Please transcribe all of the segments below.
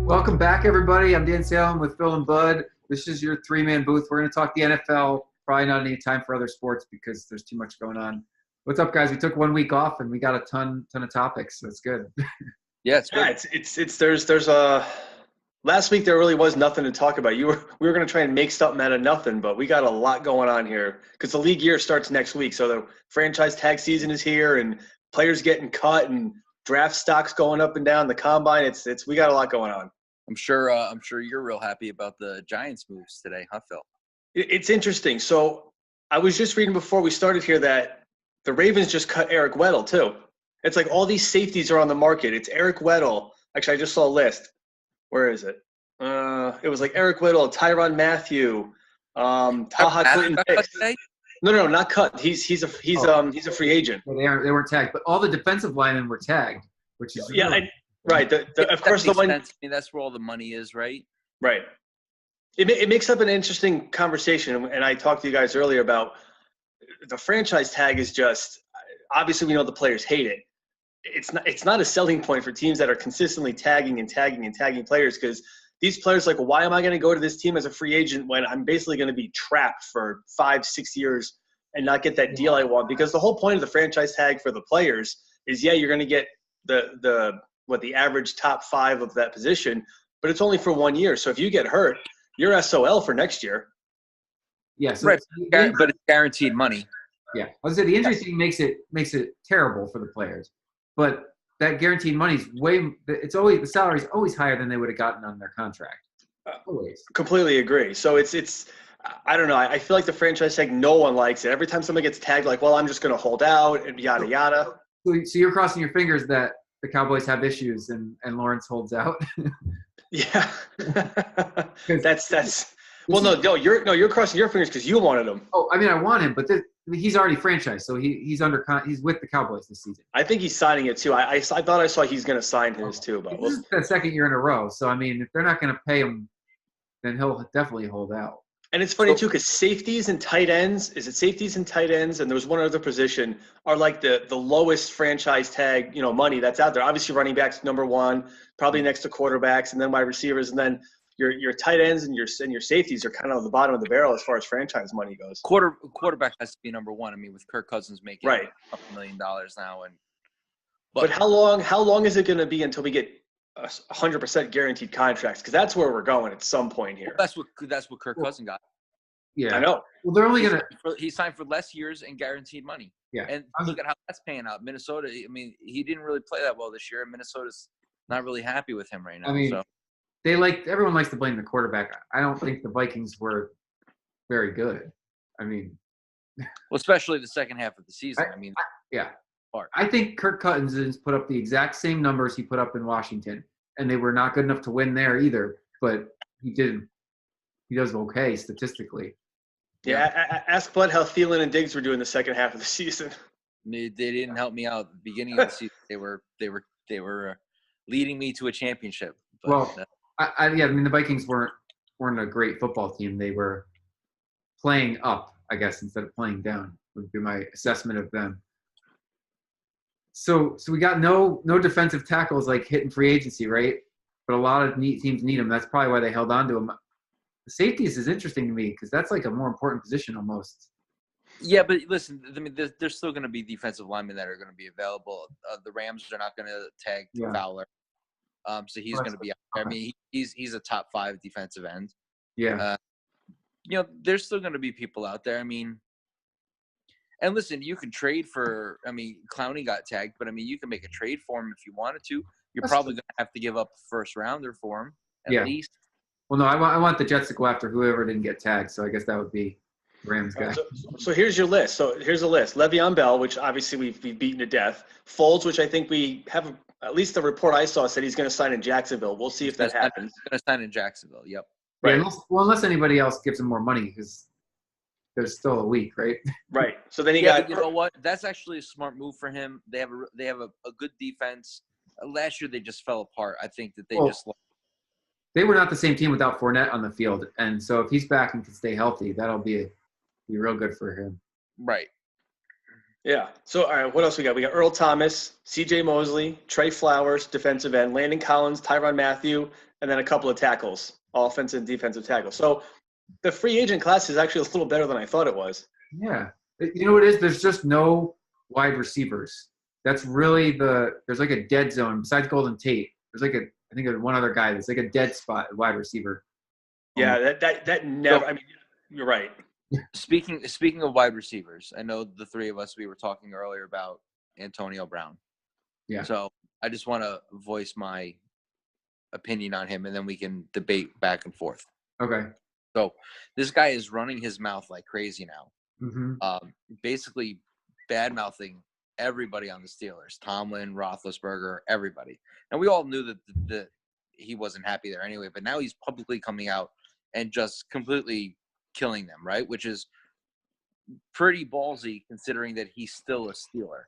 Welcome back, everybody. I'm Dan Salem with Phil and Bud. This is your three-man booth. We're going to talk the NFL. Probably not any time for other sports because there's too much going on. What's up, guys? We took 1 week off and we got a ton of topics. So it's good. Yeah, it's good. There's last week there really was nothing to talk about. We were going to try and make something out of nothing, but we got a lot going on here because the league year starts next week. So the franchise tag season is here, and players getting cut, and draft stocks going up and down. The combine, we got a lot going on. I'm sure you're real happy about the Giants moves today, huh, Phil? It's interesting. So I was just reading before we started here that the Ravens just cut Eric Weddle too. It's like all these safeties are on the market. It's Eric Weddle. Actually, I just saw a list. Where is it? It was like Eric Weddle, Tyrann Mathieu, Taha Clinton Dix. No, not cut. He's a free agent. Well, they weren't tagged, but all the defensive linemen were tagged, which is right. Of course, the one. I mean, that's where all the money is, right? Right. It makes up an interesting conversation, and I talked to you guys earlier about the franchise tag is just obviously we know the players hate it. It's not a selling point for teams that are consistently tagging players because these players are like, well, why am I going to go to this team as a free agent when I'm basically going to be trapped for 5-6 years and not get that deal I want? Because the whole point of the franchise tag for the players is, you're going to get the average top 5 of that position, but it's only for 1 year. So if you get hurt, you're SOL for next year. Yeah, so right, but it's guaranteed money. Yeah, I was saying the injury thing makes it terrible for the players, but that guaranteed money's the salary's always higher than they would have gotten on their contract. Always. Completely agree. So it's I don't know. I feel like the franchise tag, no one likes it. Every time someone gets tagged, like, well, I'm just going to hold out and yada yada. So you're crossing your fingers that the Cowboys have issues and Lawrence holds out. Yeah, that's. Well, no, you're crossing your fingers because you wanted him. Oh, I mean, I want him, but he's already franchised, so he's with the Cowboys this season. I think he's signing it too. I thought I saw he's going to sign his too, but this is the second year in a row. So I mean, if they're not going to pay him, then he'll definitely hold out. And it's funny too because safeties and tight ends. Is it safeties and tight ends? And there was one other position are like the lowest franchise tag money that's out there. Obviously, running backs number one, probably next to quarterbacks, and then wide receivers, and then your tight ends and your safeties are kind of the bottom of the barrel as far as franchise money goes. Quarterback has to be number one. I mean, with Kirk Cousins making right $2 million now, but how long is it going to be until we get 100% guaranteed contracts? Because that's where we're going at some point here. Well, that's what Kirk Cousins got. Yeah, I know. Well, they're only he signed for less years and guaranteed money. Yeah, and look at how that's paying out. Minnesota. I mean, he didn't really play that well this year, and Minnesota's not really happy with him right now. I mean, so. Everyone likes to blame the quarterback. I don't think the Vikings were very good. I mean, well, especially the second half of the season. I think Kirk Cousins put up the exact same numbers he put up in Washington, and they were not good enough to win there either. But he does okay statistically. Yeah, ask Bud how Thielen and Diggs were doing the second half of the season. They didn't help me out at the beginning of the season. They were leading me to a championship. But, I mean, the Vikings weren't a great football team. They were playing up, I guess, instead of playing down, would be my assessment of them. So we got no defensive tackles like hitting free agency, right? But a lot of teams need them. That's probably why they held on to them. The safeties is interesting to me because that's like a more important position almost. Yeah, but listen, I mean, there's still going to be defensive linemen that are going to be available. The Rams are not going to tag Fowler. So he's going to be out there. I mean, he's a top 5 defensive end. Yeah. There's still going to be people out there. I mean, and listen, you can trade for. I mean, Clowney got tagged, but I mean, you can make a trade for him if you wanted to. You're probably going to have to give up a first rounder for him at least. Well, no, I want the Jets to go after whoever didn't get tagged. So I guess that would be Rams guy. So here's your list. So here's a list: Le'Veon Bell, which obviously we've beaten to death. Foles, which I think we have. At least the report I saw said he's going to sign in Jacksonville. We'll see if that happens. He's going to sign in Jacksonville. Yep. Right. Yeah, unless anybody else gives him more money, because there's still a week, right? Right. So then you know what? That's actually a smart move for him. They have a good defense. Last year they just fell apart. I think that they were not the same team without Fournette on the field, and so if he's back and can stay healthy, that'll be real good for him. Right. Yeah. So, all right, what else we got? We got Earl Thomas, C.J. Mosley, Trey Flowers, defensive end, Landon Collins, Tyrann Mathieu, and then a couple of tackles, all offensive and defensive tackles. So the free agent class is actually a little better than I thought it was. Yeah. You know what it is? There's just no wide receivers. That's really there's like a dead zone. Besides Golden Tate, there's like I think there's one other guy that's like a dead spot at wide receiver. Yeah, that never, I mean, you're right. Speaking of wide receivers, I know the three of us, we were talking earlier about Antonio Brown. Yeah. So I just want to voice my opinion on him, and then we can debate back and forth. Okay. So this guy is running his mouth like crazy now. Mm-hmm. Basically bad-mouthing everybody on the Steelers, Tomlin, Roethlisberger, everybody. And we all knew that he wasn't happy there anyway, but now he's publicly coming out and just completely killing them, right? Which is pretty ballsy considering that he's still a Steeler,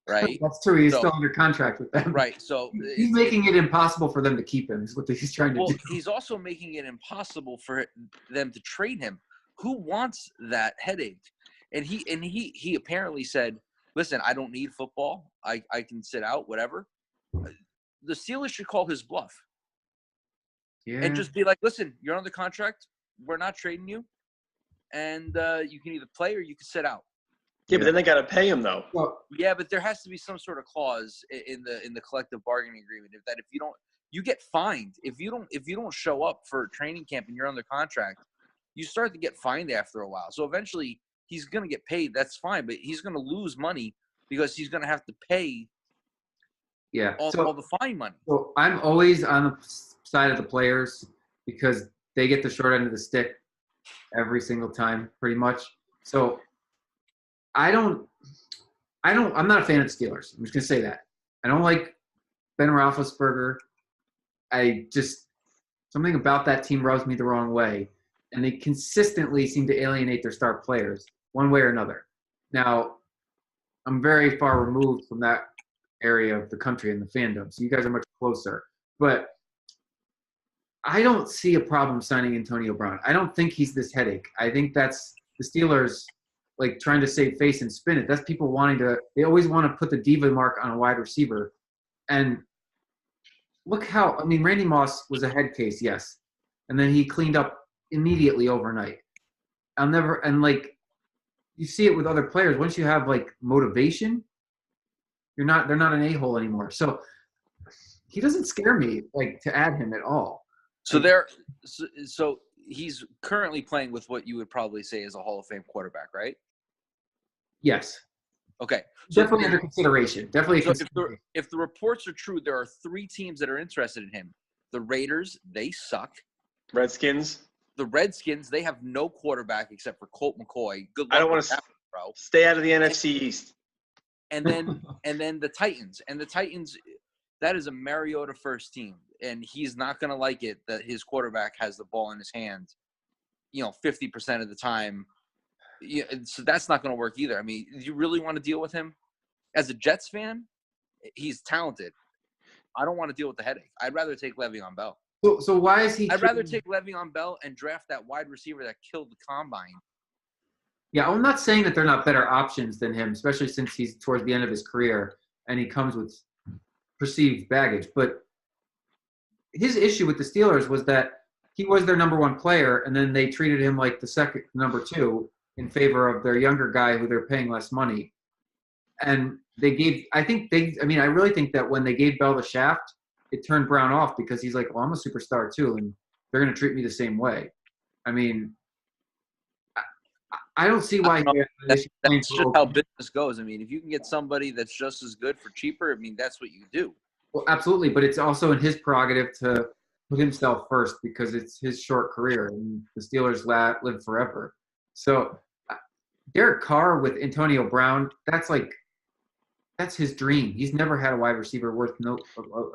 right? That's true. He's still under contract with them. Right. So he's making it impossible for them to keep him is what he's trying to do. He's also making it impossible for them to trade him. Who wants that headache? And he apparently said, listen, I don't need football. I can sit out, whatever. The Steelers should call his bluff. Yeah. And just be like, listen, you're under contract. We're not trading you. And you can either play or you can sit out. Yeah, but then they got to pay him, though. Well, yeah, but there has to be some sort of clause in the collective bargaining agreement if you don't, you get fined. If you don't show up for training camp and you're under contract, you start to get fined after a while. So eventually he's going to get paid. That's fine, but he's going to lose money because he's going to have to pay all the fine money. So I'm always on the side of the players because they get the short end of the stick every single time, pretty much. So I'm not a fan of the Steelers. I'm just going to say that. I don't like Ben Roethlisberger. Something about that team rubs me the wrong way. And they consistently seem to alienate their star players one way or another. Now, I'm very far removed from that area of the country and the fandom, so you guys are much closer. But I don't see a problem signing Antonio Brown. I don't think he's this headache. I think that's the Steelers like trying to save face and spin it. That's people they always want to put the diva mark on a wide receiver. And look Randy Moss was a head case, yes. And then he cleaned up immediately overnight. You see it with other players. Once you have like motivation, they're not an a-hole anymore. So he doesn't scare me like to add him at all. So so he's currently playing with what you would probably say is a Hall of Fame quarterback, right? Yes. Okay. So definitely under consideration. Definitely. So if the reports are true, there are 3 teams that are interested in him. The Raiders, they suck. Redskins. The Redskins, they have no quarterback except for Colt McCoy. Good luck. I don't want to bro. Stay out of the NFC East. And then the Titans. And the Titans, that is a Mariota first team. And he's not going to like it that his quarterback has the ball in his hand, 50% of the time. Yeah, so that's not going to work either. I mean, do you really want to deal with him? As a Jets fan, he's talented. I don't want to deal with the headache. I'd rather take Le'Veon Bell. So why is he? I'd rather take Le'Veon Bell and draft that wide receiver that killed the combine. Yeah, I'm not saying that they're not better options than him, especially since he's towards the end of his career and he comes with perceived baggage. But his issue with the Steelers was that he was their number 1 player, and then they treated him like the second number 2 in favor of their younger guy who they're paying less money. And I really think that when they gave Bell the shaft, it turned Brown off because he's like, well, I'm a superstar too, and they're going to treat me the same way. I mean, I don't see why. That's just how business goes. I mean, if you can get somebody that's just as good for cheaper, I mean, that's what you do. Well, absolutely, but it's also in his prerogative to put himself first because it's his short career, and the Steelers live forever. So Derek Carr with Antonio Brown, that's his dream. He's never had a wide receiver worth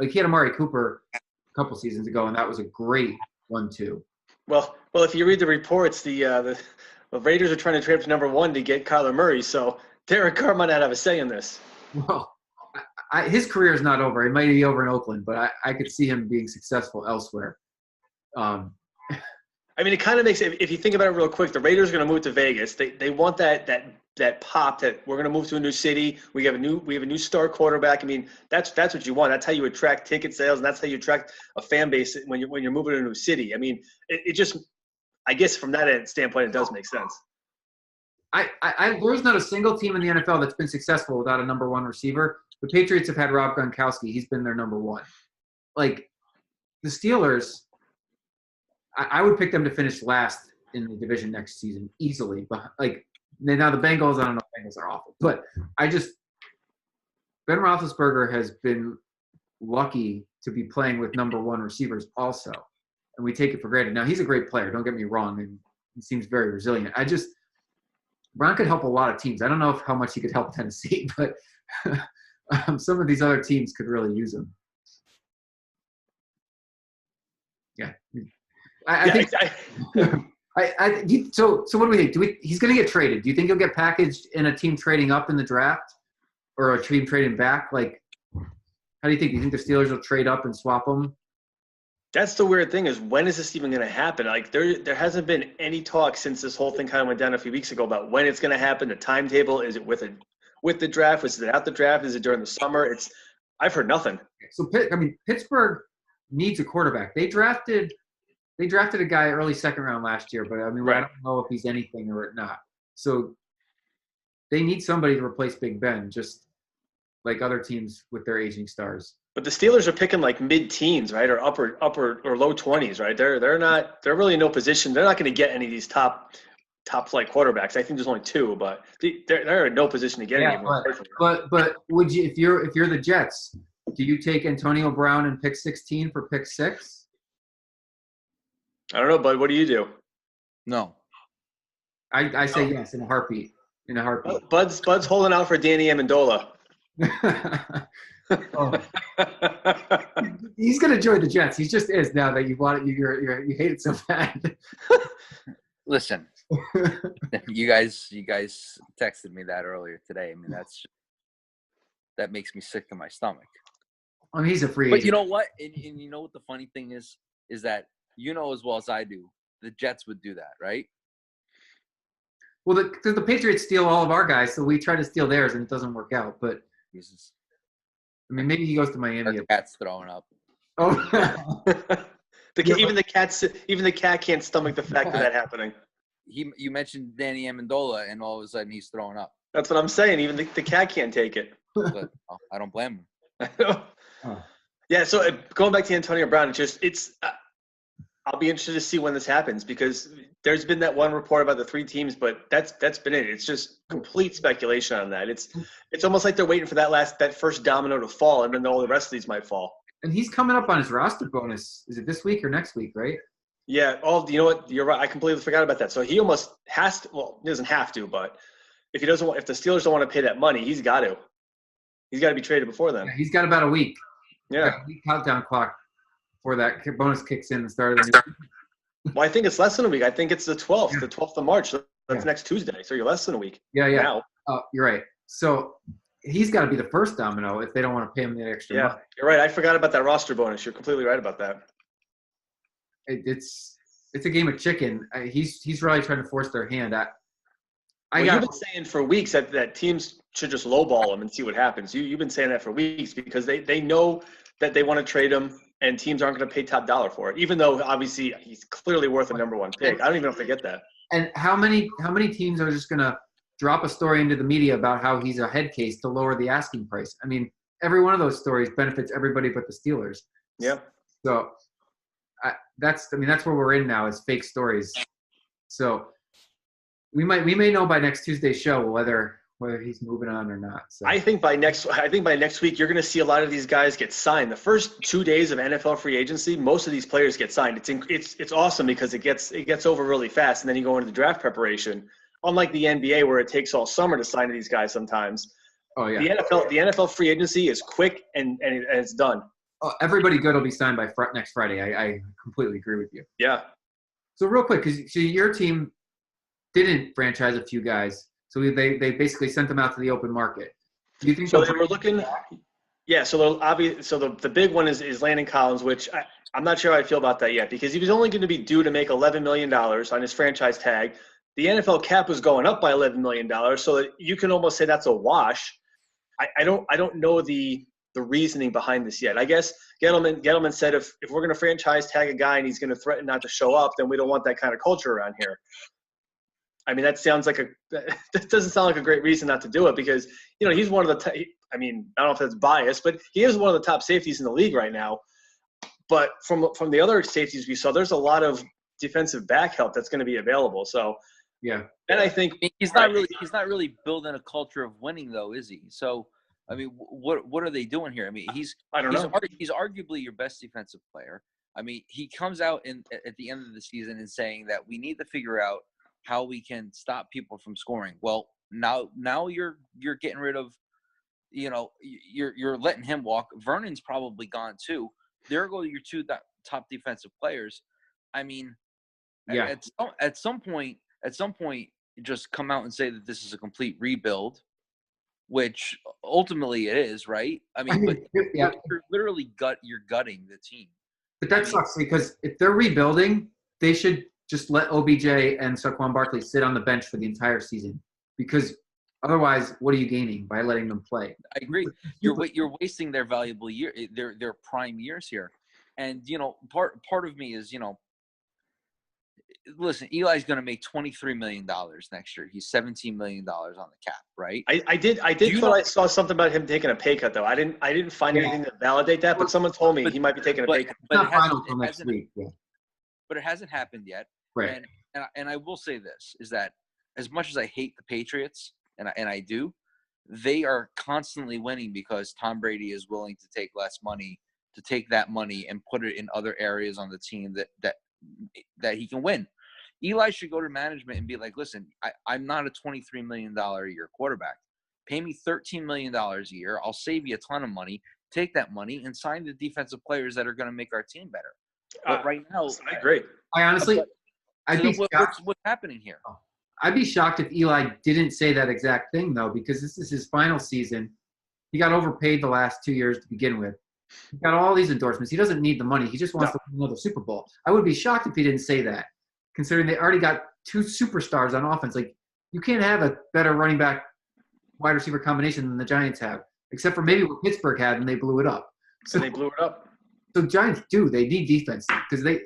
he had Amari Cooper a couple seasons ago, and that was a great 1-2. Well, if you read the reports, the Raiders are trying to trade up to number 1 to get Kyler Murray, so Derek Carr might not have a say in this. Well, his career is not over. It might be over in Oakland, but I could see him being successful elsewhere. I mean, it kind of makes – if you think about it real quick, the Raiders are going to move to Vegas. They want that pop that we're going to move to a new city. We have a new star quarterback. I mean, that's what you want. That's how you attract ticket sales, and that's how you attract a fan base when you're moving to a new city. I mean, it just, I guess from that standpoint, it does make sense. There's not a single team in the NFL that's been successful without a number one receiver. The Patriots have had Rob Gronkowski. He's been their number one. Like the Steelers, I would pick them to finish last in the division next season easily. But like now the Bengals, I don't know, the Bengals are awful. But Ben Roethlisberger has been lucky to be playing with number one receivers also. And we take it for granted. Now he's a great player, don't get me wrong, and he seems very resilient. Brown could help a lot of teams. I don't know how much he could help Tennessee, but some of these other teams could really use him. Yeah. So what do we think? He's going to get traded. Do you think he'll get packaged in a team trading up in the draft or a team trading back? Like, how do you think? Do you think the Steelers will trade up and swap him? That's the weird thing is when is this even going to happen? Like there hasn't been any talk since this whole thing kind of went down a few weeks ago about when it's going to happen. The timetable, is it with the draft? Is it out the draft? Is it during the summer? I've heard nothing. So Pittsburgh needs a quarterback. They drafted a guy early second round last year, but I mean, right. I don't know if he's anything or not. So they need somebody to replace Big Ben, just like other teams with their aging stars. But the Steelers are picking like mid-teens, right, or upper or low 20s, right? They're really in no position. They're not going to get any of these top flight quarterbacks. I think there's only two, but they're in no position to get any. But would you, if you're the Jets, do you take Antonio Brown and pick 16 for pick 6? I don't know, bud. What do you do? No. I say yes in a heartbeat. Bud's holding out for Danny Amendola. Oh. He's gonna join the Jets. He just is now that you want it. You hate it so bad. Listen, you guys texted me that earlier today. I mean, that makes me sick to my stomach. I mean, he's a free agent. But you know what? And you know what the funny thing is that you know as well as I do, the Jets would do that, right? Well, because the Patriots steal all of our guys, so we try to steal theirs, and it doesn't work out. But Jesus. I mean, maybe he goes to Miami. The cat's throwing up. Oh, even the cat can't stomach the fact of that happening. You mentioned Danny Amendola, and all of a sudden he's throwing up. That's what I'm saying. Even the cat can't take it. But, I don't blame him. Yeah. So going back to Antonio Brown, I'll be interested to see when this happens because there's been that one report about the 3 teams, but that's been it. It's just complete speculation on that. It's almost like they're waiting for that first domino to fall, and then all the rest of these might fall. And he's coming up on his roster bonus. Is it this week or next week, right? Yeah. Oh, you know what? You're right. I completely forgot about that. So he almost has to. Well, he doesn't have to, but if the Steelers don't want to pay that money, he's got to. He's got to be traded before then. Yeah, he's got about a week. Yeah. A week countdown clock before that bonus kicks in and starts. Well, I think it's less than a week. I think it's the 12th, the 12th of March. That's next Tuesday. So you're less than a week. Yeah. Now. You're right. So he's got to be the first domino if they don't want to pay him the extra money. You're right. I forgot about that roster bonus. You're completely right about that. It's a game of chicken. He's really trying to force their hand. You've been saying for weeks that teams should just lowball him and see what happens. You've been saying that for weeks because they know that they want to trade him and teams aren't going to pay top dollar for it, even though obviously he's clearly worth a number 1 pick. I don't even know if they get that. And how many teams are just going to drop a story into the media about how he's a head case to lower the asking price? I mean, every one of those stories benefits everybody but the Steelers. Yeah. So that's where we're in now is fake stories. So we may know by next Tuesday's show whether he's moving on or not. So. I think by next week you're going to see a lot of these guys get signed. The first 2 days of NFL free agency, most of these players get signed. It's awesome because it gets over really fast, and then you go into the draft preparation. Unlike the NBA where it takes all summer to sign to these guys sometimes. Oh yeah. The NFL free agency is quick and it's done. Oh, everybody good will be signed by next Friday. I completely agree with you. Yeah. So real quick, because your team didn't franchise a few guys. So they basically sent them out to the open market. Do you think so? They were looking. Yeah. So the big one is Landon Collins, which I'm not sure how I feel about that yet because he was only going to be due to make $11 million on his franchise tag. the NFL cap was going up by $11 million, so that you can almost say that's a wash. I don't know the reasoning behind this yet. I guess Gettleman said if we're going to franchise tag a guy and he's going to threaten not to show up, then we don't want that kind of culture around here. I mean, that doesn't sound like a great reason not to do it because, he's one of the I mean, I don't know if that's biased, but he is one of the top safeties in the league right now. But from the other safeties we saw, there's a lot of defensive back help that's going to be available. So yeah, and I think he's not really building a culture of winning though, is he? So I mean, what are they doing here? I mean, he's arguably your best defensive player. I mean, he comes out at the end of the season and saying that we need to figure out how we can stop people from scoring. Well, now you're getting rid of, you're letting him walk. Vernon's probably gone too. There go your two top defensive players. I mean, yeah. At some point, just come out and say that this is a complete rebuild, which ultimately it is, right? I mean, but yeah. you're literally gutting the team. But that sucks because if they're rebuilding, they should just let OBJ and Saquon Barkley sit on the bench for the entire season because otherwise, what are you gaining by letting them play? I agree. You're wasting their valuable year, their prime years here, and part of me is listen, Eli's going to make $23 million next year. He's $17 million on the cap, right? I did thought I saw something about him taking a pay cut though. I didn't find anything to validate that, but someone told me he might be taking a pay cut. But it hasn't happened yet. Right. And I will say this is that as much as I hate the Patriots, and I do, they are constantly winning because Tom Brady is willing to take less money, to take that money and put it in other areas on the team that he can win. Eli should go to management and be like, listen, I'm not a $23 million a year quarterback. Pay me $13 million a year. I'll save you a ton of money. Take that money and sign the defensive players that are going to make our team better. But right now, I agree. I honestly, what's happening here? I'd be shocked if Eli didn't say that exact thing, though, because this is his final season. He got overpaid the last 2 years to begin with. He got all these endorsements. He doesn't need the money. He just wants to win another Super Bowl. I would be shocked if he didn't say that, considering they already got two superstars on offense. Like, you can't have a better running back wide receiver combination than the Giants have, except for maybe what Pittsburgh had, and they blew it up. So they blew it up. So Giants they need defense because they're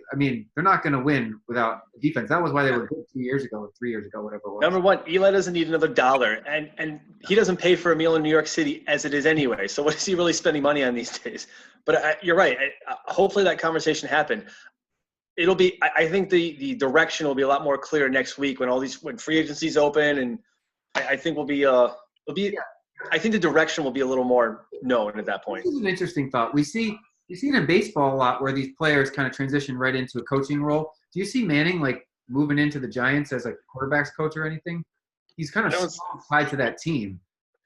not going to win without defense. That was why they were good 2 years ago or 3 years ago, whatever it was. Number one, Eli doesn't need another dollar, and he doesn't pay for a meal in New York City as it is anyway. So what is he really spending money on these days? But you're right. Hopefully that conversation happened. It'll be. I think the direction will be a lot more clear next week when free agency's open, and I think we'll be. I think the direction will be a little more known at that point. This is an interesting thought. You see it in baseball a lot where these players kind of transition right into a coaching role. Do you see Manning moving into the Giants as a quarterback's coach or anything? He's kind of tied to that team.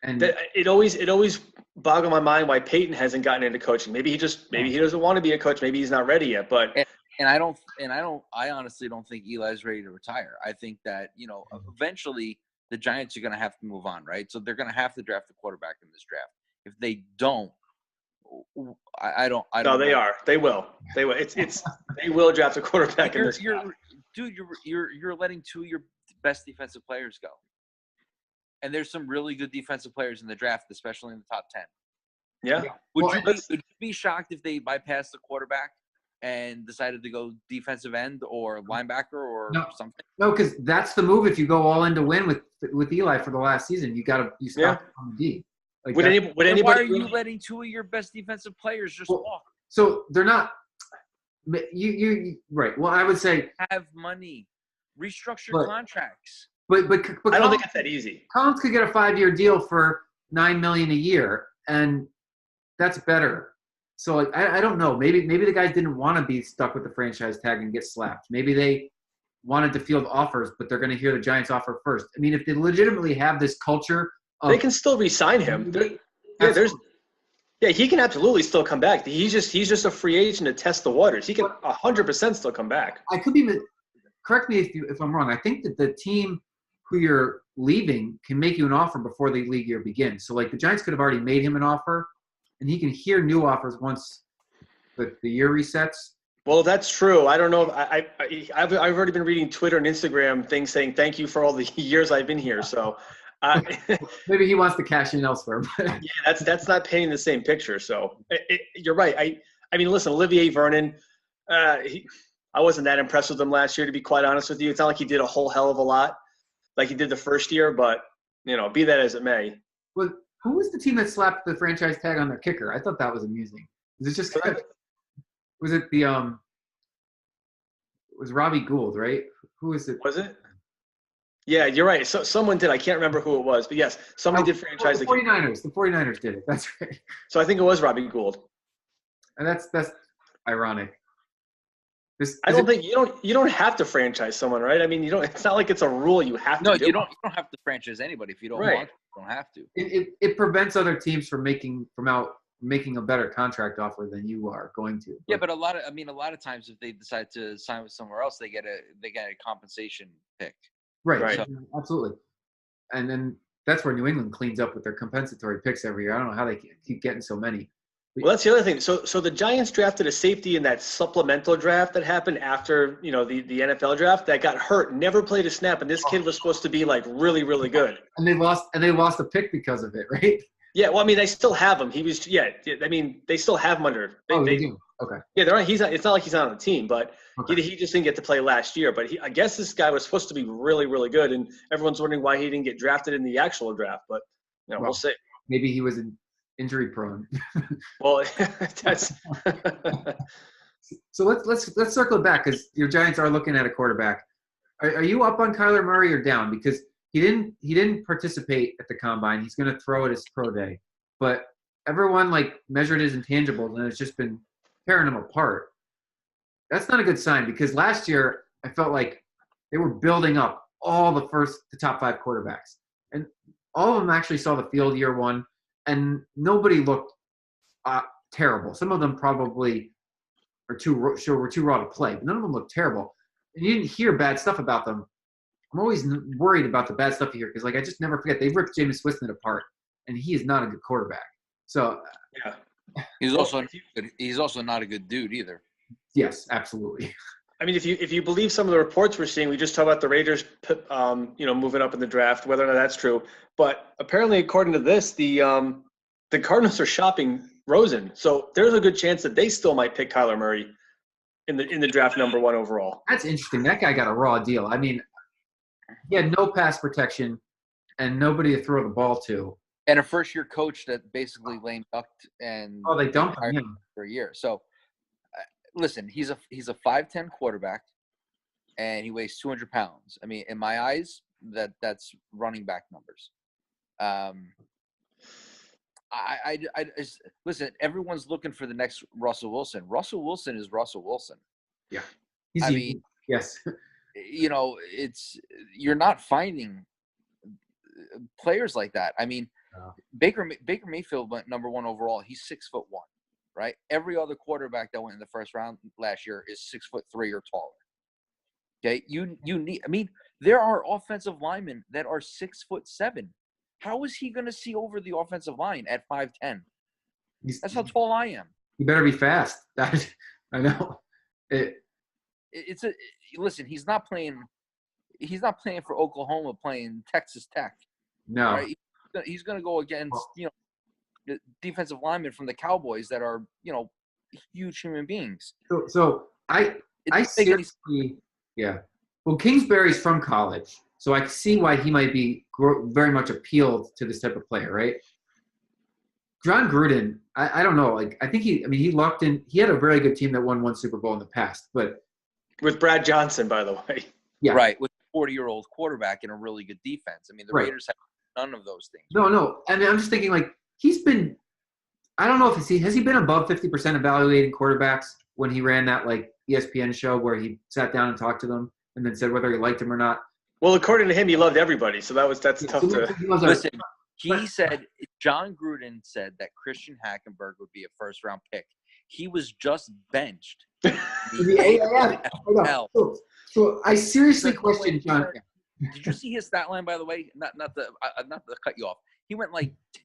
And it always boggled my mind why Peyton hasn't gotten into coaching. Maybe he doesn't want to be a coach. Maybe he's not ready yet. But I honestly don't think Eli's ready to retire. I think that eventually the Giants are going to have to move on, right? So they're going to have to draft a quarterback in this draft. If they don't, I don't. No, they are. They will. They will. They will draft a quarterback in this draft. Dude, you're letting two of your best defensive players go, and there's some really good defensive players in the draft, especially in the top 10. Yeah. Would you be shocked if they bypassed the quarterback and decided to go defensive end or linebacker or something? No, because that's the move. If you go all in to win with Eli for the last season, you stop on the D. Would anybody? Why are you letting two of your best defensive players just walk? So they're not. You right. Well, I would say have money, restructure contracts. But I don't think it's that easy. Collins could get a 5-year deal for $9 million a year, and that's better. So I don't know. Maybe the guys didn't want to be stuck with the franchise tag and get slapped. Maybe they wanted to field offers, but they're going to hear the Giants offer first. I mean, if they legitimately have this culture. They can still re-sign him. He can absolutely still come back. He's just a free agent to test the waters. He can 100% still come back. I could be correct me if I'm wrong. I think that the team who you're leaving can make you an offer before the league year begins. So the Giants could have already made him an offer, and he can hear new offers once the year resets. Well, that's true. I don't know. I've already been reading Twitter and Instagram things saying thank you for all the years I've been here. So, yeah, Maybe he wants to cash in elsewhere. But that's not painting the same picture. So you're right. I mean, listen, Olivier Vernon. I wasn't that impressed with him last year, to be quite honest with you. It's not like he did a whole hell of a lot like he did the first year, but be that as it may. Well, who was the team that slapped the franchise tag on their kicker? I thought that was amusing. Was it just was it the it was Robbie Gould, right? Who was it? Was it? Yeah, you're right. So someone did. I can't remember who it was, but yes, somebody did franchise the 49ers. The 49ers did it. That's right. So I think it was Robbie Gould. And that's ironic. I don't think you don't have to franchise someone, right? I mean, you don't. It's not like it's a rule you have to. No, do. you don't have to franchise anybody if you don't want to. You don't have to. It prevents other teams from making a better contract offer than you are going to. Yeah, but a lot of times if they decide to sign with somewhere else, they get a compensation pick. Right. So, Absolutely. And then that's where New England cleans up with their compensatory picks every year. I don't know how they keep getting so many. Well, that's the other thing. So the Giants drafted a safety in that supplemental draft that happened after the NFL draft that got hurt, never played a snap, and this kid was supposed to be like really, really good. And they lost a pick because of it, right? Yeah, well, I mean, they still have him. He was, I mean, they still have him under. They do. Okay. Yeah, they're. It's not like he's not on the team, but he just didn't get to play last year. But I guess this guy was supposed to be really, really good, and everyone's wondering why he didn't get drafted in the actual draft. But we'll see. Maybe he was injury prone. Well, that's. So let's circle it back because your Giants are looking at a quarterback. Are you up on Kyler Murray or down? Because he didn't participate at the combine. He's going to throw at his pro day, but everyone measured his intangibles and it's just been tearing him apart. That's not a good sign because last year I felt like they were building up all the top 5 quarterbacks, and all of them actually saw the field year one, and nobody looked terrible. Some of them probably were too raw to play, but none of them looked terrible. And you didn't hear bad stuff about them. I'm always worried about the bad stuff here because, I just never forget they ripped Jameis Winston apart, and he is not a good quarterback. So yeah, he's also not a good dude either. Yes, absolutely. I mean, if you believe some of the reports we're seeing, we just talked about the Raiders, moving up in the draft, whether or not that's true. But apparently, according to this, the Cardinals are shopping Rosen, so there's a good chance that they still might pick Kyler Murray in the draft number 1 overall. That's interesting. That guy got a raw deal. I mean, he had no pass protection and nobody to throw the ball to. And a first-year coach that basically lame ducked and they dumped him for a year. So, listen, he's a 5'10" quarterback, and he weighs 200 pounds. I mean, in my eyes, that's running back numbers. Listen. Everyone's looking for the next Russell Wilson. Russell Wilson is Russell Wilson. Yeah, yes. You're not finding players like that. I mean, Baker Mayfield went number 1 overall. He's 6'1", right? Every other quarterback that went in the first round last year is 6'3" or taller. Okay, you need. I mean, there are offensive linemen that are 6'7". How is he going to see over the offensive line at 5'10"? That's how tall I am. You better be fast. I know. Listen. He's not playing for Oklahoma. Playing Texas Tech. No. Right? He's going to go against the defensive linemen from the Cowboys that are huge human beings. So I seriously, yeah. Well, Kingsbury's from college, so I see why he might be very much appealed to this type of player, right? John Gruden, I don't know. I think he lucked in. He had a very good team that won 1 Super Bowl in the past, but with Brad Johnson, by the way. Yeah. Right, with a 40-year-old quarterback and a really good defense. I mean, the Raiders have none of those things. No. And I'm just thinking, he's been – I don't know if has he been above 50% evaluating quarterbacks when he ran that, ESPN show where he sat down and talked to them and then said whether he liked him or not? Well, according to him, he loved everybody, so that's tough to – Listen, he said – John Gruden said that Christian Hackenberg would be a first-round pick. He was just benched. So I seriously question John. Did you see his stat line, by the way? Not to cut you off. He went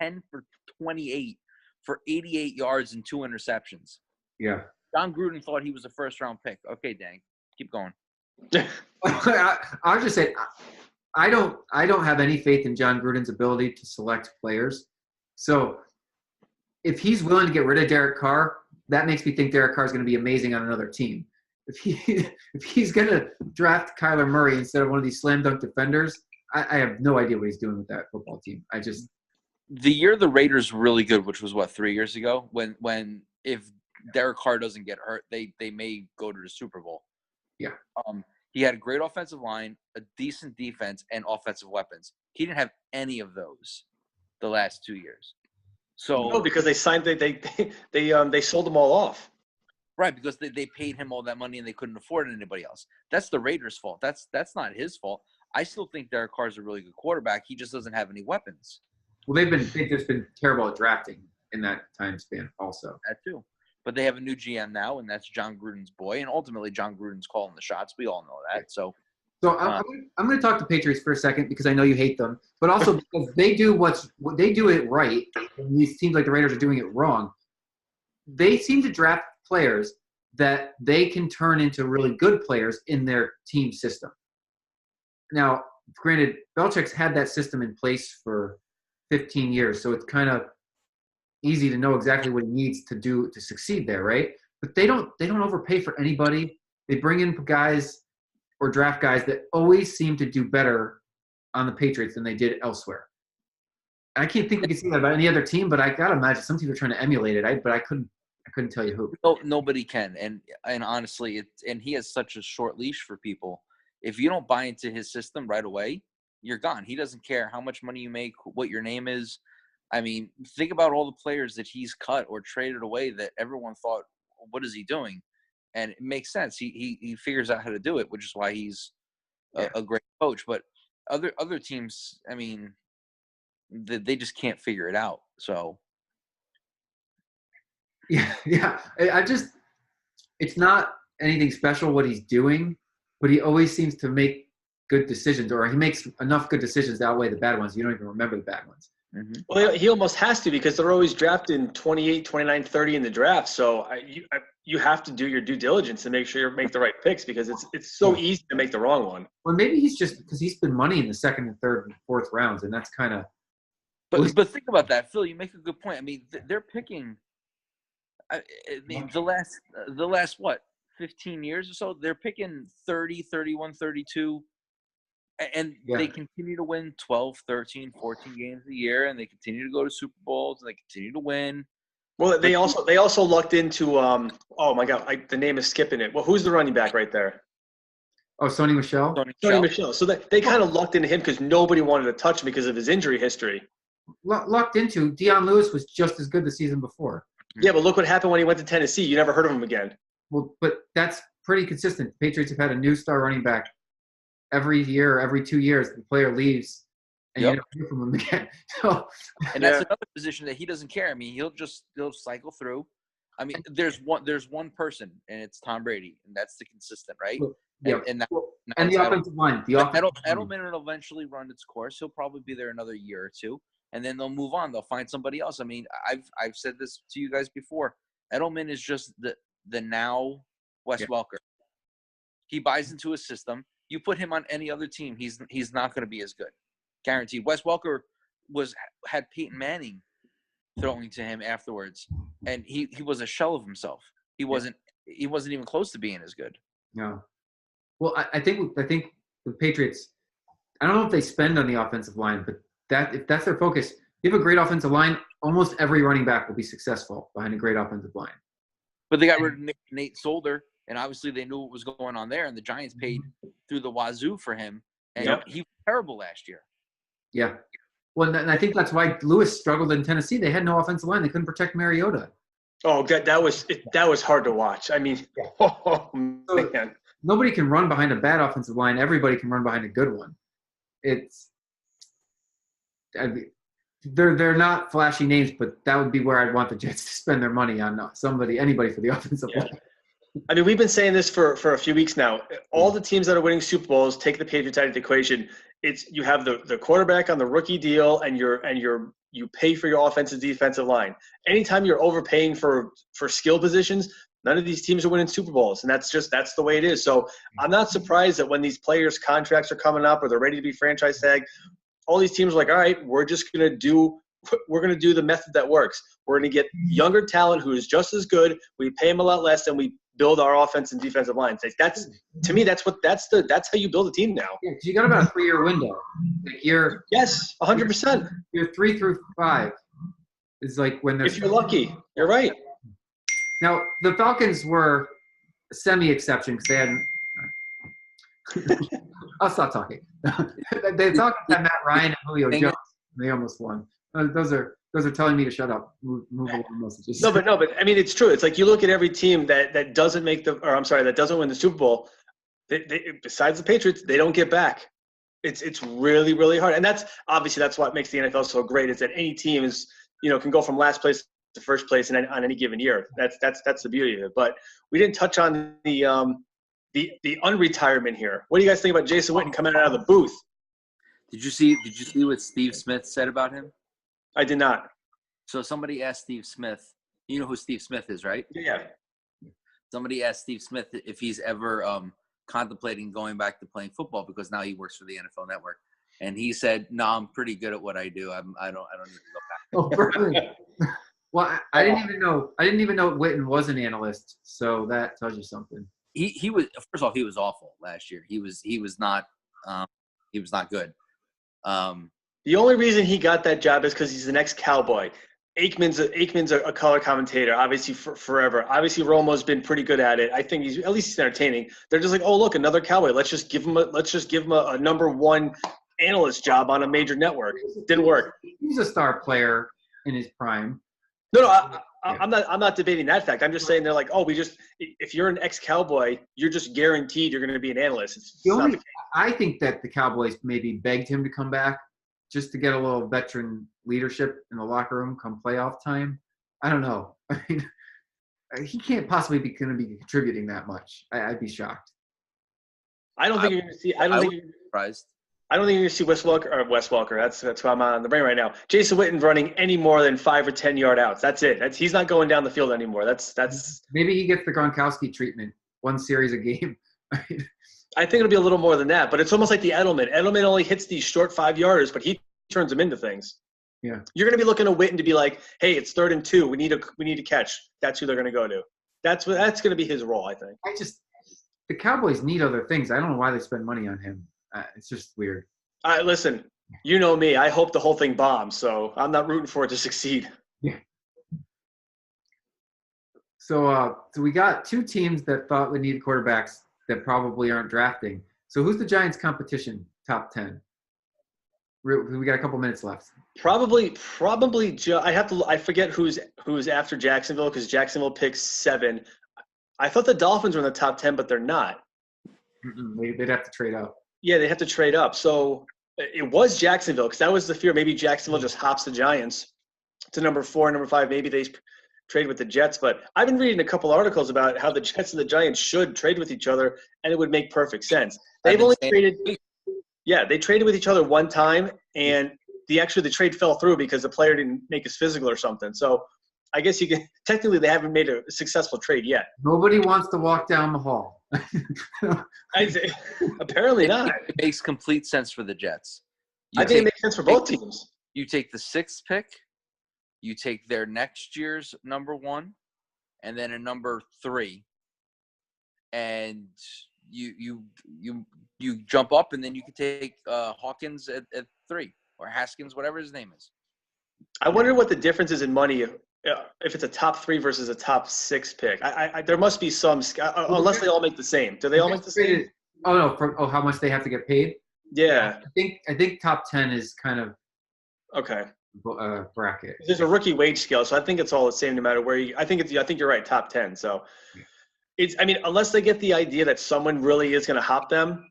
10 for 28 for 88 yards and 2 interceptions. Yeah. John Gruden thought he was a first-round pick. Okay, dang. Keep going. I'll just say, I don't have any faith in John Gruden's ability to select players. So if he's willing to get rid of Derek Carr, that makes me think Derek Carr is going to be amazing on another team. If he's going to draft Kyler Murray instead of one of these slam dunk defenders, I have no idea what he's doing with that football team. The year the Raiders were really good, which was 3 years ago, when if Derek Carr doesn't get hurt, they may go to the Super Bowl. Yeah. He had a great offensive line, a decent defense, and offensive weapons. He didn't have any of those the last 2 years. So no, because they signed they sold them all off. Right, because they paid him all that money and they couldn't afford anybody else. That's the Raiders' fault. That's not his fault. I still think Derek Carr's a really good quarterback. He just doesn't have any weapons. Well, they've just been terrible at drafting in that time span also. That too. But they have a new GM now, and that's John Gruden's boy. And ultimately, John Gruden's calling the shots. We all know that. So I'm going to talk to Patriots for a second because I know you hate them, but also because they do it right, and these teams like the Raiders are doing it wrong. They seem to draft players that they can turn into really good players in their team system. Now, granted, Belichick's had that system in place for 15 years, so it's kind of easy to know exactly what he needs to do to succeed there, right? But they don't overpay for anybody. They bring in guys or draft guys that always seem to do better on the Patriots than they did elsewhere. I can't think we can see that about any other team, but I gotta imagine some teams are trying to emulate it. But I couldn't tell you who. No, nobody can, and honestly, and he has such a short leash for people. If you don't buy into his system right away, you're gone. He doesn't care how much money you make, what your name is. I mean, think about all the players that he's cut or traded away that everyone thought, what is he doing? And it makes sense. He figures out how to do it, which is why he's a great coach. But other teams, I mean, they just can't figure it out. So yeah. It's not anything special what he's doing, but he always seems to make good decisions, or he makes enough good decisions to outweigh the bad ones. You don't even remember the bad ones. Mm-hmm. Well, he almost has to because they're always drafting 28, 29, 30 in the draft. So you have to do your due diligence and make sure you make the right picks because it's so easy to make the wrong one. Well, maybe he's just because he spent money in the second and third and fourth rounds, and that's kind of. But think about that, Phil. You make a good point. I mean, they're picking. I mean, the last what 15 years or so, they're picking 30, 31, 32. And they continue to win 12, 13, 14 games a year, and they continue to go to Super Bowls, and they continue to win. Well, they also lucked into oh my God, the name is skipping it. Well, who's the running back right there? Oh, Sony Michel. Sony Michel. So they kind of lucked into him because nobody wanted to touch him because of his injury history. Lucked into Deion Lewis was just as good the season before. Yeah, but look what happened when he went to Tennessee. You never heard of him again. Well, but that's pretty consistent. The Patriots have had a new star running back every year, every 2 years. The player leaves, and you never hear from him again. So, and that's another position that he doesn't care. I mean, he'll cycle through. I mean, there's one person, and it's Tom Brady, and that's the consistent, right? Yeah. And the offensive line. Edelman will eventually run its course. He'll probably be there another year or two, and then they'll move on. They'll find somebody else. I mean, I've said this to you guys before. Edelman is just the now Wes Welker. He buys into a system. You put him on any other team, he's not going to be as good, guaranteed. Wes Welker had Peyton Manning throwing to him afterwards, and he was a shell of himself. He wasn't even close to being as good. No. Well, I think the Patriots. I don't know if they spend on the offensive line, but if that's their focus, you have a great offensive line. Almost every running back will be successful behind a great offensive line. But they got rid of Nate Solder. And obviously they knew what was going on there, and the Giants paid through the wazoo for him, and he was terrible last year. Yeah. Well, and I think that's why Lewis struggled in Tennessee. They had no offensive line. They couldn't protect Mariota. Oh, that was hard to watch. I mean, man. Nobody can run behind a bad offensive line. Everybody can run behind a good one. They're not flashy names, but that would be where I'd want the Jets to spend their money on anybody for the offensive line. I mean, we've been saying this for a few weeks now. All the teams that are winning Super Bowls take the Patriots out of the equation. It's you have the quarterback on the rookie deal, and you pay for your offensive defensive line. Anytime you're overpaying for skill positions, None of these teams are winning Super Bowls, and that's the way it is. So I'm not surprised that when these players' contracts are coming up or they're ready to be franchise tag, all these teams are like, all right, we're going to do the method that works. We're going to get younger talent who is just as good. We pay them a lot less, and we build our offense and defensive lines. That's to me, that's how you build a team now. Yeah, you got about a 3-year window. Like yes, 100%. You're 3 through 5 is like when there's. If you're lucky, you're right. Now the Falcons were a semi-exception because they hadn't. I'll stop talking. The Falcons had Matt Ryan and Julio Jones. They almost won. Those are telling me to shut up. Move along messages. No, but I mean, it's true. It's like you look at every team that doesn't that doesn't win the Super Bowl. Besides the Patriots, they don't get back. It's really, really hard, and that's what makes the NFL so great. Is that any team is can go from last place to first place on any given year. That's the beauty of it. But we didn't touch on the unretirement here. What do you guys think about Jason Witten coming out of the booth? Did you see what Steve Smith said about him? I did not. So somebody asked Steve Smith. You know who Steve Smith is, right? Yeah. Somebody asked Steve Smith if he's ever contemplating going back to playing football because now he works for the NFL Network, and he said, "No, I'm pretty good at what I do. I don't need to go back." Oh, well, I didn't even know. Witten was an analyst, so that tells you something. He was, first of all, he was awful last year. He was not good. The only reason he got that job is because he's the next Cowboy. Aikman's a color commentator, obviously forever. Obviously, Romo's been pretty good at it. I think he's entertaining. They're just like, oh look, another Cowboy. Let's just give him a number one analyst job on a major network. Didn't work. He's a star player in his prime. No, I'm not debating that fact. I'm just saying they're like, oh, if you're an ex-Cowboy, you're just guaranteed you're going to be an analyst. I think that the Cowboys maybe begged him to come back just to get a little veteran leadership in the locker room come playoff time. I don't know. I mean, he can't possibly be going to be contributing that much. I'd be shocked. I don't think you're going to see. I don't think you're surprised. I don't think you're going to see Wes Welker. That's why I'm on the brain right now. Jason Witten running any more than 5 or 10 yard outs. That's it. He's not going down the field anymore. That's. Maybe he gets the Gronkowski treatment, one series a game. I think it'll be a little more than that, but it's almost like the Edelman. Edelman only hits these short 5-yarders, but he turns them into things. Yeah. You're going to be looking at Witten to be like, hey, it's 3rd and 2. We need to catch. That's who they're going to go to. That's going to be his role, I think. The Cowboys need other things. I don't know why they spend money on him. It's just weird. Listen, you know me. I hope the whole thing bombs, so I'm not rooting for it to succeed. Yeah. So we got 2 teams that thought we needed quarterbacks that probably aren't drafting. So who's the Giants' competition? Top 10. We got a couple minutes left. Probably. I forget who's after Jacksonville because Jacksonville picks 7. I thought the Dolphins were in the top 10, but they're not. They'd have to trade up. Yeah, they have to trade up. So it was Jacksonville because that was the fear. Maybe Jacksonville just hops the Giants to number 4, number 5. Maybe they trade with the Jets. But I've been reading a couple articles about how the Jets and the Giants should trade with each other, and it would make perfect sense. They've only traded. Yeah, they traded with each other one time, and the trade fell through because the player didn't make his physical or something. So I guess technically they haven't made a successful trade yet. Nobody wants to walk down the hall. Apparently not. It makes complete sense for the Jets. I think it makes sense for both teams. You take the 6th pick, you take their next year's number 1, and then a number 3, and you jump up, and then you can take Hawkins at 3 or Haskins, whatever his name is. I wonder what the difference is in money if it's a top 3 versus a top 6 pick. There must be some unless they all make the same. Do they all make the same? Oh no! How much they have to get paid? Yeah, I think top 10 is kind of okay. Bracket. There's a rookie wage scale, so I think it's all the same no matter where you. I think you're right. Top 10. So unless they get the idea that someone really is going to hop them,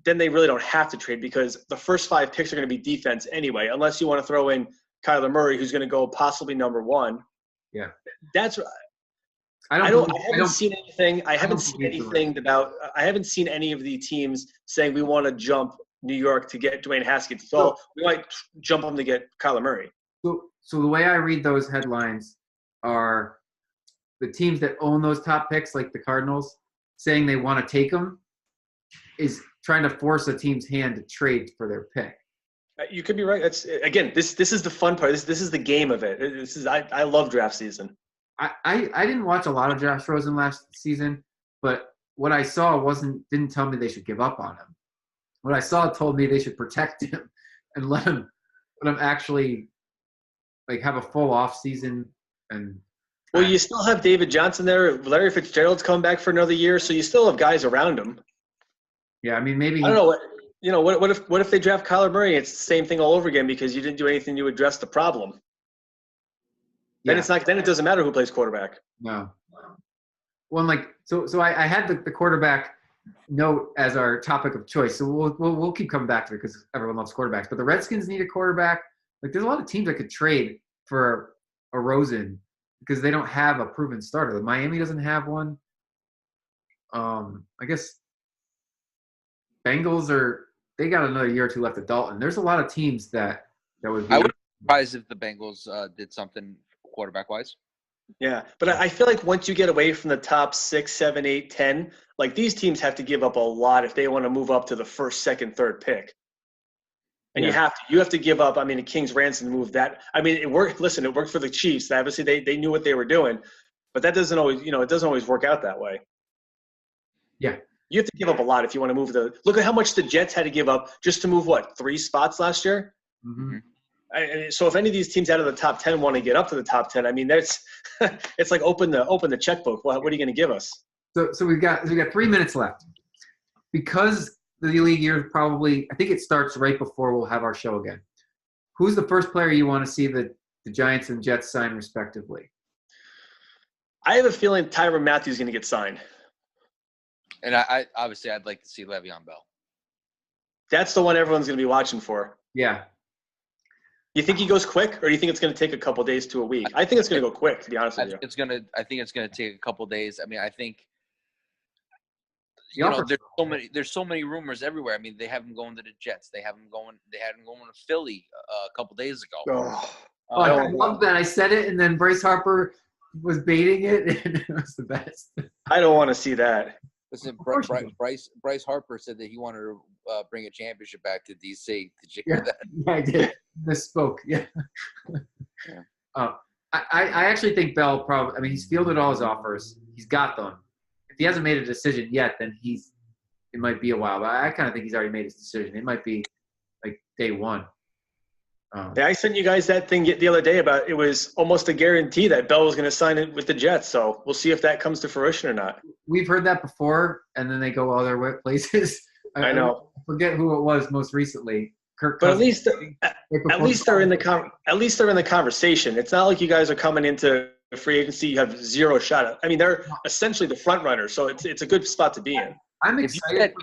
then they really don't have to trade because the first 5 picks are going to be defense anyway. Unless you want to throw in Kyler Murray, who's going to go possibly number 1. Yeah, that's. I haven't seen anything about any of the teams saying we want to jump New York to get Dwayne Haskins. So we might jump them to get Kyler Murray. So the way I read those headlines are the teams that own those top picks, like the Cardinals, saying they want to take them, is trying to force a team's hand to trade for their pick. You could be right. That's again. This is the fun part. This is the game of it. I love draft season. I didn't watch a lot of Josh Rosen last season, but what I saw didn't tell me they should give up on him. What I saw told me they should protect him and let him actually like have a full off season. And well, you still have David Johnson there. Larry Fitzgerald's coming back for another year, so you still have guys around him. Yeah, I mean, maybe I don't know what. What if they draft Kyler Murray? It's the same thing all over again because you didn't do anything to address the problem. Then it's not. Then it doesn't matter who plays quarterback. No. Well, so I had the quarterback note as our topic of choice. So we'll keep coming back to it because everyone loves quarterbacks. But the Redskins need a quarterback. Like there's a lot of teams that could trade for a Rosen because they don't have a proven starter. Miami doesn't have one. I guess Bengals they got another year or two left at Dalton. There's a lot of teams that would be. I would be surprised if the Bengals did something quarterback-wise. Yeah, but I feel like once you get away from the top 6, 7, 8, 10, like these teams have to give up a lot if they want to move up to the first, second, third pick. And you have to give up. I mean, a King's ransom move that. I mean, it worked. Listen, it worked for the Chiefs. Obviously, they knew what they were doing, but that doesn't always, it doesn't always work out that way. Yeah. You have to give up a lot if you want to move look at how much the Jets had to give up just to move 3 spots last year. Mm-hmm. So if any of these teams out of the top 10 want to get up to the top 10, I mean, it's like open the checkbook. What are you going to give us? So we got 3 minutes left because the league year probably, I think it starts right before we'll have our show again. Who's the first player you want to see the Giants and Jets sign respectively? I have a feeling Tyrann Mathieu is going to get signed. And I obviously I'd like to see Le'Veon Bell. That's the one everyone's going to be watching for. Yeah. You think he goes quick, or do you think it's going to take a couple days to a week? I think it's going to go quick, to be honest with you. I think it's going to take a couple days. I mean, I think there's so many rumors everywhere. I mean, they have him going to the Jets. They had him going to Philly a couple days ago. I love that. I said it, and then Bryce Harper was baiting it, and it was the best. I don't want to see that. Listen, Bryce Harper said that he wanted to bring a championship back to DC. Did you hear that? Yeah, I did. Misspoke. Yeah. I actually think Bell probably. I mean, he's fielded all his offers. He's got them. If he hasn't made a decision yet, then it might be a while. But I kind of think he's already made his decision. It might be like day one. Yeah, I sent you guys that thing the other day about it was almost a guarantee that Bell was going to sign it with the Jets. So we'll see if that comes to fruition or not. We've heard that before, and then they go all their places. I know. I forget who it was most recently. Kirk but Cousins. at least they're in the conversation. It's not like you guys are coming into free agency. You have zero shot at. I mean, they're essentially the front runner, so it's a good spot to be in. I'm excited.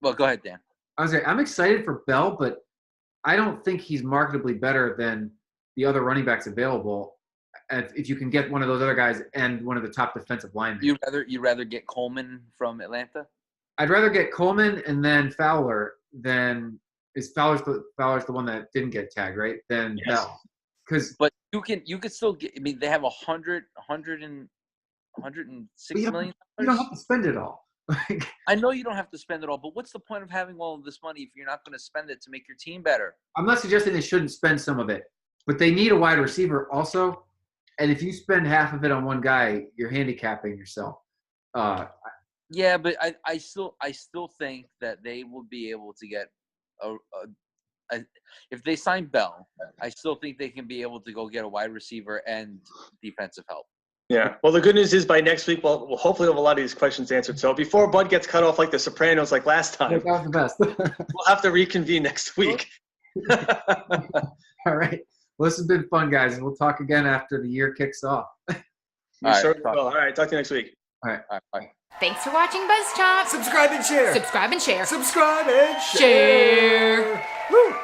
Well, go ahead, Dan. I'm excited for Bell, but I don't think he's marketably better than the other running backs available. If you can get one of those other guys and one of the top defensive linemen. You'd rather get Coleman from Atlanta? I'd rather get Coleman and then Fowler than – Fowler's the one that didn't get tagged, right? Then Bell. But you could still get – I mean, they have 106 million. You don't have to spend it all. I know you don't have to spend it all, but what's the point of having all of this money if you're not going to spend it to make your team better? I'm not suggesting they shouldn't spend some of it, but they need a wide receiver also. And if you spend half of it on one guy, you're handicapping yourself. Yeah, but I still think that they will be able to get if they sign Bell, I still think they can be able to go get a wide receiver and defensive help. Yeah. Well, the good news is by next week, we'll hopefully have a lot of these questions answered. So before Bud gets cut off like The Sopranos like last time, that was the best. We'll have to reconvene next week. All right. Well, this has been fun, guys, and we'll talk again after the year kicks off. All right. Talk to you next week. All right. Bye. Thanks for watching BuzzChomp. Subscribe and share. Subscribe and share. Subscribe and share. Share. Woo.